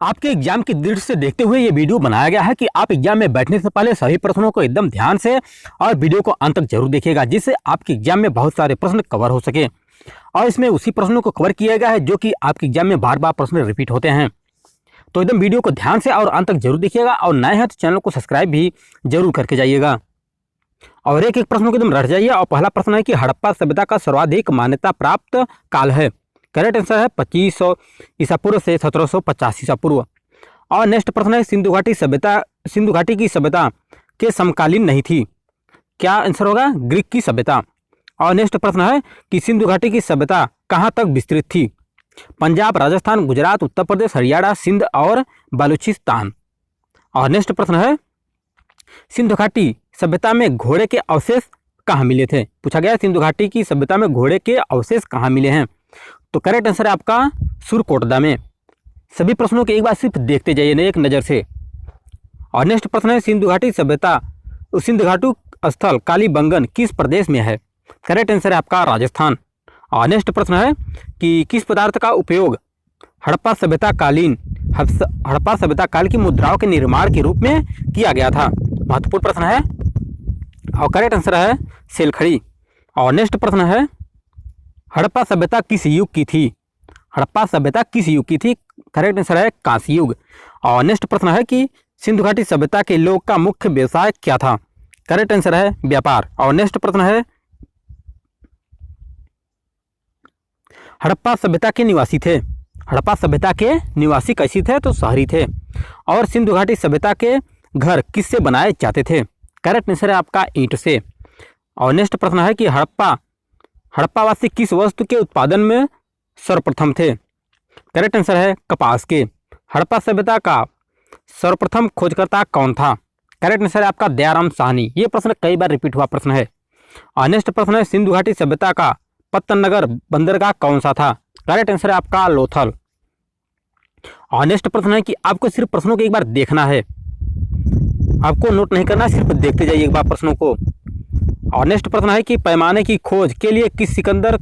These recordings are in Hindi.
आपके एग्जाम की दृष्टि से देखते हुए ये वीडियो बनाया गया है कि आप एग्जाम में बैठने से पहले सभी प्रश्नों को एकदम ध्यान से और वीडियो को अंत तक जरूर देखिएगा, जिससे आपके एग्जाम में बहुत सारे प्रश्न कवर हो सके। और इसमें उसी प्रश्नों को कवर किया गया है जो कि आपके एग्जाम में बार बार प्रश्न रिपीट होते हैं। तो एकदम वीडियो को ध्यान से और अंत तक जरूर देखिएगा, और नए हैं तो चैनल को सब्सक्राइब भी जरूर करके जाइएगा और एक एक प्रश्नों को एकदम रट जाइए। और पहला प्रश्न है कि हड़प्पा सभ्यता का सर्वाधिक मान्यता प्राप्त काल है। करेक्ट आंसर है 2500 ईसा पूर्व से 1750 ईसा पूर्व। और नेक्स्ट प्रश्न है सिंधु घाटी की सभ्यता के समकालीन नहीं थी। क्या आंसर होगा? ग्रीक की सभ्यता। और नेक्स्ट प्रश्न है कि सिंधु घाटी की सभ्यता कहाँ तक विस्तृत थी? पंजाब, राजस्थान, गुजरात, उत्तर प्रदेश, हरियाणा, सिंध और बलूचिस्तान। और नेक्स्ट प्रश्न है सिंधु घाटी सभ्यता में घोड़े के अवशेष कहाँ मिले थे? पूछा गया सिंधु घाटी की सभ्यता में घोड़े के अवशेष कहाँ मिले हैं। तो करेक्ट आंसर है आपका सुरकोटदा में। सभी प्रश्नों को एक बार सिर्फ देखते जाइए एक नज़र से। और नेक्स्ट प्रश्न है सिंधु घाटी सभ्यता सिंधु घाटू स्थल कालीबंगन किस प्रदेश में है? करेक्ट आंसर है आपका राजस्थान। और नेक्स्ट प्रश्न है कि किस पदार्थ का उपयोग हड़प्पा सभ्यता काल की मुद्राओं के निर्माण के रूप में किया गया था? महत्वपूर्ण प्रश्न है और करेक्ट आंसर है सेलखड़ी। और नेक्स्ट प्रश्न है हड़प्पा सभ्यता किस युग की थी? हड़प्पा सभ्यता किस युग की थी? करेक्ट आंसर है कांस्य युग। और नेक्स्ट प्रश्न है कि सिंधु घाटी सभ्यता के लोग का मुख्य व्यवसाय क्या था? करेक्ट आंसर है व्यापार। और नेक्स्ट प्रश्न है हड़प्पा सभ्यता के निवासी थे। हड़प्पा सभ्यता के निवासी कैसी थे? तो शहरी थे। और सिंधु घाटी सभ्यता के घर किससे बनाए जाते थे? करेक्ट आंसर है आपका ईंट से। और नेक्स्ट प्रश्न है कि हड़प्पावासी किस वस्तु के उत्पादन में सर्वप्रथम थे? करेक्ट आंसर है कपास के। हड़प्पा सभ्यता का सर्वप्रथम खोजकर्ता कौन था? करेक्ट आंसर है आपका दयाराम साहनी। ये प्रश्न कई बार रिपीट हुआ प्रश्न है। और नेक्स्ट प्रश्न है सिंधु घाटी सभ्यता का पत्तन नगर बंदरगाह कौन सा था? करेक्ट आंसर है आपका लोथल। और नेक्स्ट प्रश्न है कि आपको सिर्फ प्रश्नों को एक बार देखना है, आपको नोट नहीं करना, सिर्फ देखते जाइए एक बार प्रश्नों को। और नेक्स्ट प्रश्न है कि पैमाने की खोज के लिए किस सिकंदर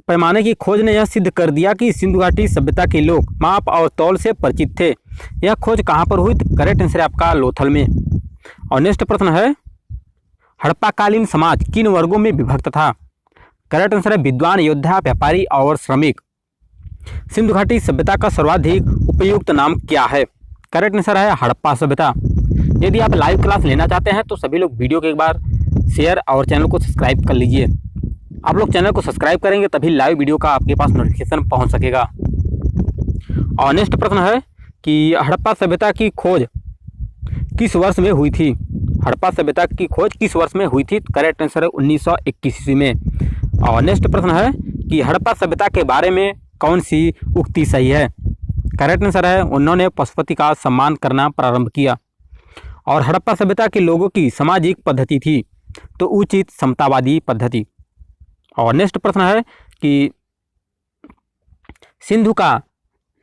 पैमाने की खोज ने यह सिद्ध कर दिया कि सिंधु घाटी सभ्यता के लोग माप और तौल से परिचित थे। यह खोज कहाँ पर हुई? करेक्ट आंसर है आपका लोथल में। और नेक्स्ट प्रश्न है हड़प्पाकालीन समाज किन वर्गों में विभक्त था? करेक्ट आंसर है विद्वान, योद्धा, व्यापारी और श्रमिक। सिंधु घाटी सभ्यता का सर्वाधिक उपयुक्त नाम क्या है? करेक्ट आंसर है हड़प्पा सभ्यता। यदि आप लाइव क्लास लेना चाहते हैं तो सभी लोग वीडियो को एक बार शेयर और चैनल को सब्सक्राइब कर लीजिए। आप लोग चैनल को सब्सक्राइब करेंगे तभी लाइव वीडियो का आपके पास नोटिफिकेशन पहुंच सकेगा। और नेक्स्ट प्रश्न है कि हड़प्पा सभ्यता की खोज किस वर्ष में हुई थी? हड़प्पा सभ्यता की खोज किस वर्ष में हुई थी? करेक्ट आंसर है 1921 ईस्वी में। और नेक्स्ट प्रश्न है कि हड़प्पा सभ्यता के बारे में कौन सी उक्ति सही है? करेक्ट आंसर है उन्होंने पशुपति का सम्मान करना प्रारंभ किया। और हड़प्पा सभ्यता के लोगों की सामाजिक पद्धति थी तो उचित समतावादी पद्धति। और नेक्स्ट प्रश्न है कि सिंधु का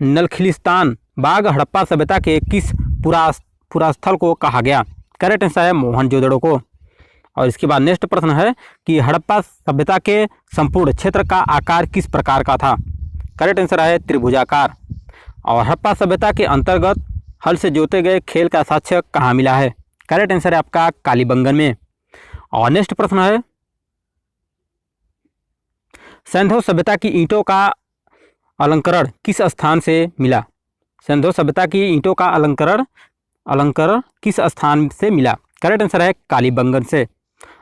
नलखिलिस्तान बाग हड़प्पा सभ्यता के किस पुरास्थल को कहा गया? करेक्ट आंसर है मोहनजोदड़ो को। और इसके बाद नेक्स्ट प्रश्न है कि हड़प्पा सभ्यता के संपूर्ण क्षेत्र का आकार किस प्रकार का था? करेक्ट आंसर है त्रिभुजाकार। और हड़प्पा सभ्यता के अंतर्गत हल से जोते गए खेल का साक्ष्य कहाँ मिला है? करेक्ट आंसर है आपका कालीबंगन में। और नेक्स्ट प्रश्न है सिंधु सभ्यता की ईंटों का अलंकरण किस स्थान से मिला? सिंधु सभ्यता की ईंटों का अलंकरण किस स्थान से मिला? करेक्ट आंसर है कालीबंगन से।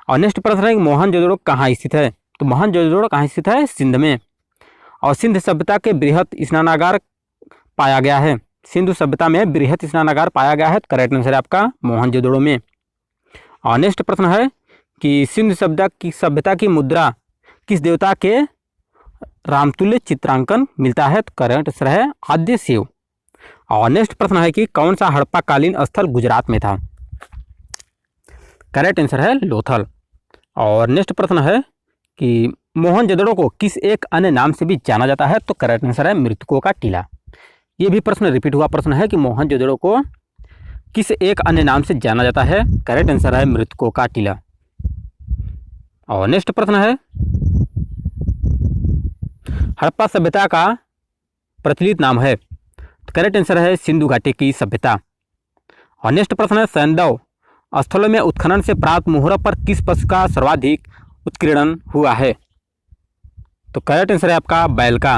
और नेक्स्ट प्रश्न है मोहनजोदड़ो कहाँ स्थित है? तो मोहनजोदड़ो कहाँ स्थित है? सिंध में। और सिंध सभ्यता के बृहत स्नानागार पाया गया है। सिंधु सभ्यता में बृहत स्नानागार पाया गया है। करेक्ट आंसर है आपका मोहनजोदड़ो में। और नेक्स्ट प्रश्न है कि सिंधु सभ्यता की मुद्रा किस देवता के रामतुल्य चित्रांकन मिलता है? तो करेक्ट आंसर है आद्य शिव। और नेक्स्ट प्रश्न है कि कौन सा हड़प्पाकालीन स्थल गुजरात में था? करेक्ट आंसर है लोथल। और नेक्स्ट प्रश्न है कि मोहनजोदड़ो को किस एक अन्य नाम से भी जाना जाता है? तो करेक्ट आंसर है मृतकों का टीला। ये भी प्रश्न रिपीट हुआ प्रश्न है कि मोहनजोदड़ो को किस एक अन्य नाम से जाना जाता है? करेक्ट आंसर है मृतकों का टीला। और नेक्स्ट प्रश्न है हड़प्पा सभ्यता का प्रचलित नाम है? करेक्ट आंसर है सिंधु घाटी की सभ्यता। और नेक्स्ट प्रश्न है सैंधव स्थलों में उत्खनन से प्राप्त मोहरा पर किस पशु का सर्वाधिक उत्कीर्णन हुआ है? तो करेक्ट आंसर है आपका बैल का।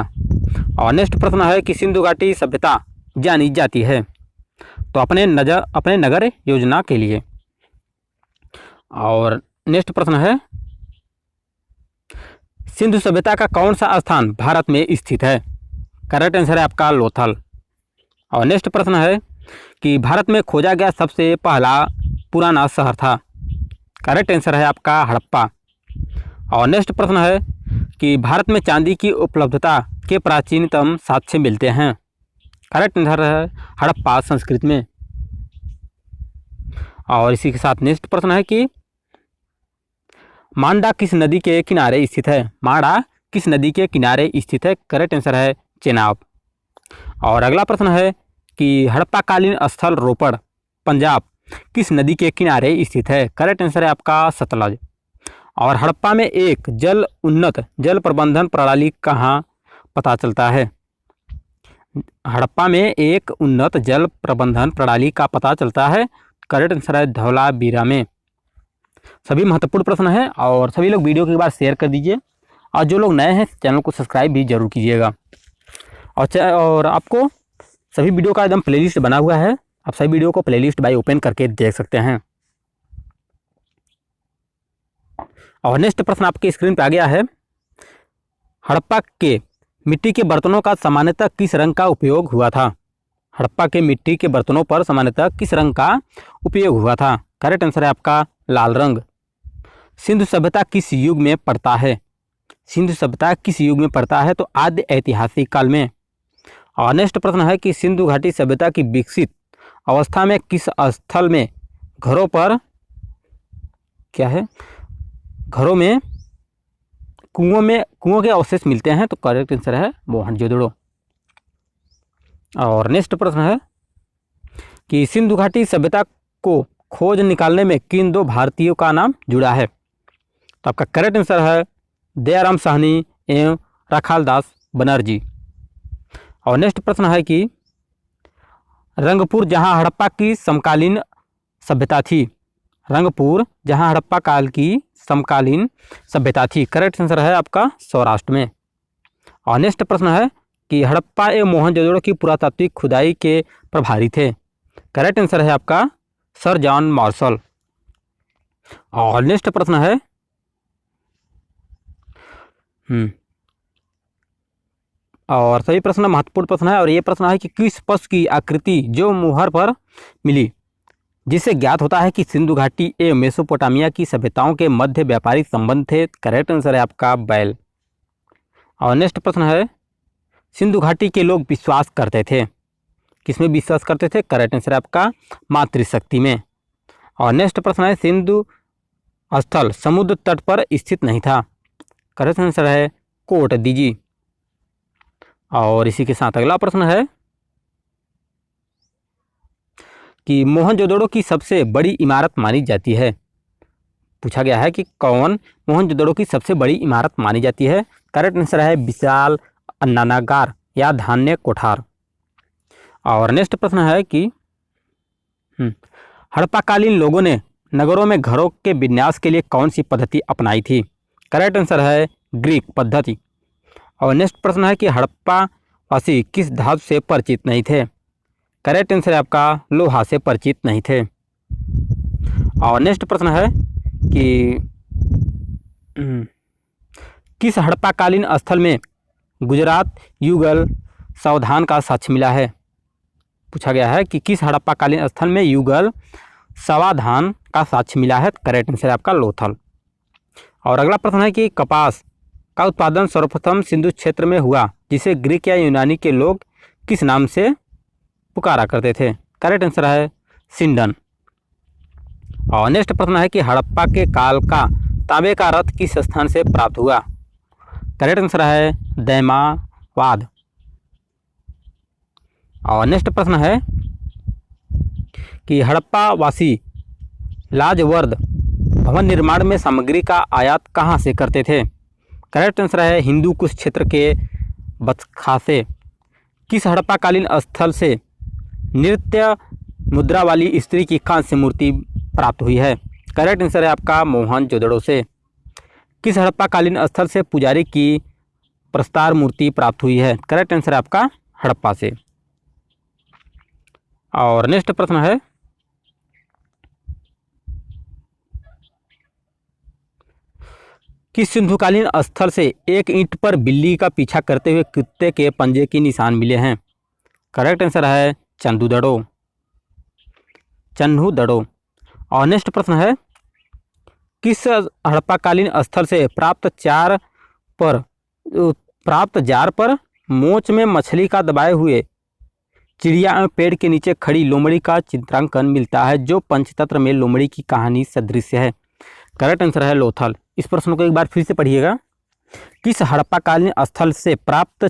और नेक्स्ट प्रश्न है कि सिंधु घाटी सभ्यता जानी जाती है तो अपने नगर योजना के लिए। और नेक्स्ट प्रश्न है सिंधु सभ्यता का कौन सा स्थान भारत में स्थित है? करेक्ट आंसर है आपका लोथल। और नेक्स्ट प्रश्न है कि भारत में खोजा गया सबसे पहला पुराना शहर था? करेक्ट आंसर है आपका हड़प्पा। और नेक्स्ट प्रश्न है कि भारत में चांदी की उपलब्धता के प्राचीनतम साक्ष्य मिलते हैं? करेक्ट आंसर है हड़प्पा संस्कृति में। और इसी के साथ नेक्स्ट प्रश्न है कि मांडा किस नदी के किनारे स्थित है? मांडा किस नदी के किनारे स्थित है? करेक्ट आंसर है चेनाब। और अगला प्रश्न है कि हड़प्पाकालीन स्थल रोपड़ पंजाब किस नदी के किनारे स्थित है? करेक्ट आंसर है आपका सतलज। और हड़प्पा में एक उन्नत जल प्रबंधन प्रणाली कहाँ पता चलता है? हड़प्पा में एक उन्नत जल प्रबंधन प्रणाली का पता चलता है। करेक्ट आंसर है धौलावीरा में। सभी महत्वपूर्ण प्रश्न हैं और सभी लोग वीडियो को एक बार शेयर कर दीजिए और जो लोग नए हैं चैनल को सब्सक्राइब भी जरूर कीजिएगा। और आपको सभी वीडियो का एकदम प्लेलिस्ट बना हुआ है, आप सभी वीडियो को प्लेलिस्ट बाय ओपन करके देख सकते हैं। और नेक्स्ट प्रश्न आपके स्क्रीन पे आ गया है, हड़प्पा के मिट्टी के बर्तनों का सामान्यतः किस रंग का उपयोग हुआ था? हड़प्पा के मिट्टी के बर्तनों पर सामान्यतः किस रंग का उपयोग हुआ था? करेक्ट आंसर है आपका लाल रंग। सिंधु सभ्यता किस युग में पड़ता है? सिंधु सभ्यता किस युग में पड़ता है? तो आद्य ऐतिहासिक काल में। और नेक्स्ट प्रश्न है कि सिंधु घाटी सभ्यता की विकसित अवस्था में किस स्थल में घरों पर क्या है घरों में कुओं के अवशेष मिलते हैं? तो करेक्ट आंसर है मोहनजोदड़ो। और नेक्स्ट प्रश्न है कि सिंधु घाटी सभ्यता को खोज निकालने में किन दो भारतीयों का नाम जुड़ा है? तो आपका करेक्ट आंसर है दयाराम साहनी एवं राखालदास बनर्जी। और नेक्स्ट प्रश्न है कि रंगपुर जहां हड़प्पा की समकालीन सभ्यता थी, रंगपुर जहां हड़प्पा काल की समकालीन सभ्यता थी, करेक्ट आंसर है आपका सौराष्ट्र में। और नेक्स्ट प्रश्न है कि हड़प्पा एवं मोहनजोदड़ो की पुरातात्विक खुदाई के प्रभारी थे? करेक्ट आंसर है आपका सर जॉन मार्शल। और नेक्स्ट प्रश्न है और सभी प्रश्न महत्वपूर्ण प्रश्न है। और ये प्रश्न है कि किस पशु की आकृति जो मुहर पर मिली जिससे ज्ञात होता है कि सिंधु घाटी एवं मेसोपोटामिया की सभ्यताओं के मध्य व्यापारिक संबंध थे? करेक्ट आंसर है आपका बैल। और नेक्स्ट प्रश्न है सिंधु घाटी के लोग विश्वास करते थे, किसमें विश्वास करते थे? करेक्ट आंसर है आपका मातृशक्ति में। और नेक्स्ट प्रश्न है सिंधु स्थल समुद्र तट पर स्थित नहीं था? करेक्ट आंसर है कोट दीजी। और इसी के साथ अगला प्रश्न है कि मोहनजोदड़ो की सबसे बड़ी इमारत मानी जाती है? पूछा गया है कि कौन मोहनजोदड़ो की सबसे बड़ी इमारत मानी जाती है? करेक्ट आंसर है विशाल अन्नागार या धान्य कोठार। और नेक्स्ट प्रश्न है कि हड़प्पाकालीन लोगों ने नगरों में घरों के विन्यास के लिए कौन सी पद्धति अपनाई थी? करेक्ट आंसर है ग्रीक पद्धति। और नेक्स्ट प्रश्न है कि हड़प्पावासी किस धातु से परिचित नहीं थे? करेक्ट आंसर है आपका लोहा से परिचित नहीं थे। और नेक्स्ट प्रश्न है कि किस हड़प्पाकालीन स्थल में गुजरात युगल सावधान का साक्ष्य मिला है? पूछा गया है कि किस हड़प्पाकालीन स्थल में युगल सावधान का साक्ष्य मिला है? करेक्ट आंसर है आपका लोथल। और अगला प्रश्न है कि कपास का उत्पादन सर्वप्रथम सिंधु क्षेत्र में हुआ जिसे ग्रीक या यूनानी के लोग किस नाम से पुकारा करते थे? करेक्ट आंसर है सिंडन। और नेक्स्ट प्रश्न है कि हड़प्पा के काल का तांबे का रथ किस स्थान से प्राप्त हुआ? करेक्ट आंसर है दैमावाद। और नेक्स्ट प्रश्न है कि हड़प्पावासी लाजवर्द भवन निर्माण में सामग्री का आयात कहाँ से करते थे? करेक्ट आंसर है हिंदू कुश क्षेत्र के बतखा से। किस हड़प्पाकालीन स्थल से नृत्य मुद्रा वाली स्त्री की कांस्य मूर्ति प्राप्त हुई है? करेक्ट आंसर है आपका मोहनजोदड़ो से। किस हड़प्पाकालीन स्थल से पुजारी की प्रस्तार मूर्ति प्राप्त हुई है? करेक्ट आंसर है आपका हड़प्पा से। और नेक्स्ट प्रश्न है, किस सिंधुकालीन स्थल से एक ईंट पर बिल्ली का पीछा करते हुए कुत्ते के पंजे के निशान मिले हैं? करेक्ट आंसर है चन्हूदड़ो। और नेक्स्ट प्रश्न है, किस हड़प्पाकालीन स्थल से प्राप्त जार पर मोच में मछली का दबाए हुए चिड़िया एवं पेड़ के नीचे खड़ी लोमड़ी का चित्रांकन मिलता है, जो पंचतंत्र में लोमड़ी की कहानी सदृश है? करेक्ट आंसर है लोथल। इस प्रश्न को एक बार फिर से पढ़िएगा। किस हड़प्पाकालीन स्थल से प्राप्त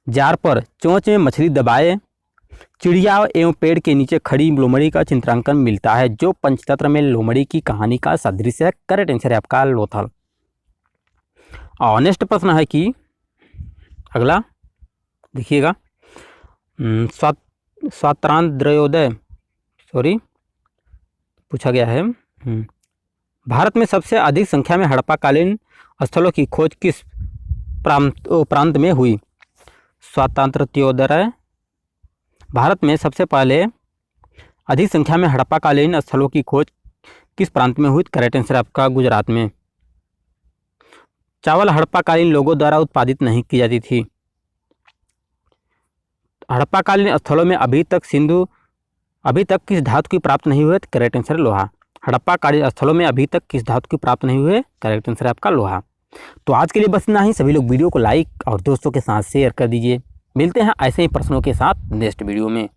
जार पर चोंच में मछली दबाए चिड़िया एवं पेड़ के नीचे खड़ी लोमड़ी का चित्रांकन मिलता है, जो पंचतंत्र में लोमड़ी की कहानी का सदृश है? करेक्ट आंसर है आपका लोथल। और नेक्स्ट प्रश्न है कि अगला देखिएगा, स्वातंत्र्योदय पूछा गया है। भारत में सबसे अधिक संख्या में हड़प्पाकालीन स्थलों की खोज किस प्रांत में हुई? स्वातंत्र्योदय भारत में सबसे पहले अधिक संख्या में हड़प्पाकालीन स्थलों की खोज किस प्रांत में हुई? करेक्ट आंसर आपका गुजरात में। चावल हड़प्पाकालीन लोगों द्वारा उत्पादित नहीं की जाती थी। हड़प्पाकालीन स्थलों में अभी तक किस धातु की प्राप्त नहीं हुई? करेक्ट आंसर लोहा। हड़प्पाकालीन स्थलों में अभी तक किस धातु की प्राप्त नहीं हुई? करेक्ट आंसर है आपका लोहा। तो आज के लिए बस इतना ही। सभी लोग वीडियो को लाइक और दोस्तों के साथ शेयर कर दीजिए। मिलते हैं ऐसे ही प्रश्नों के साथ नेक्स्ट वीडियो में।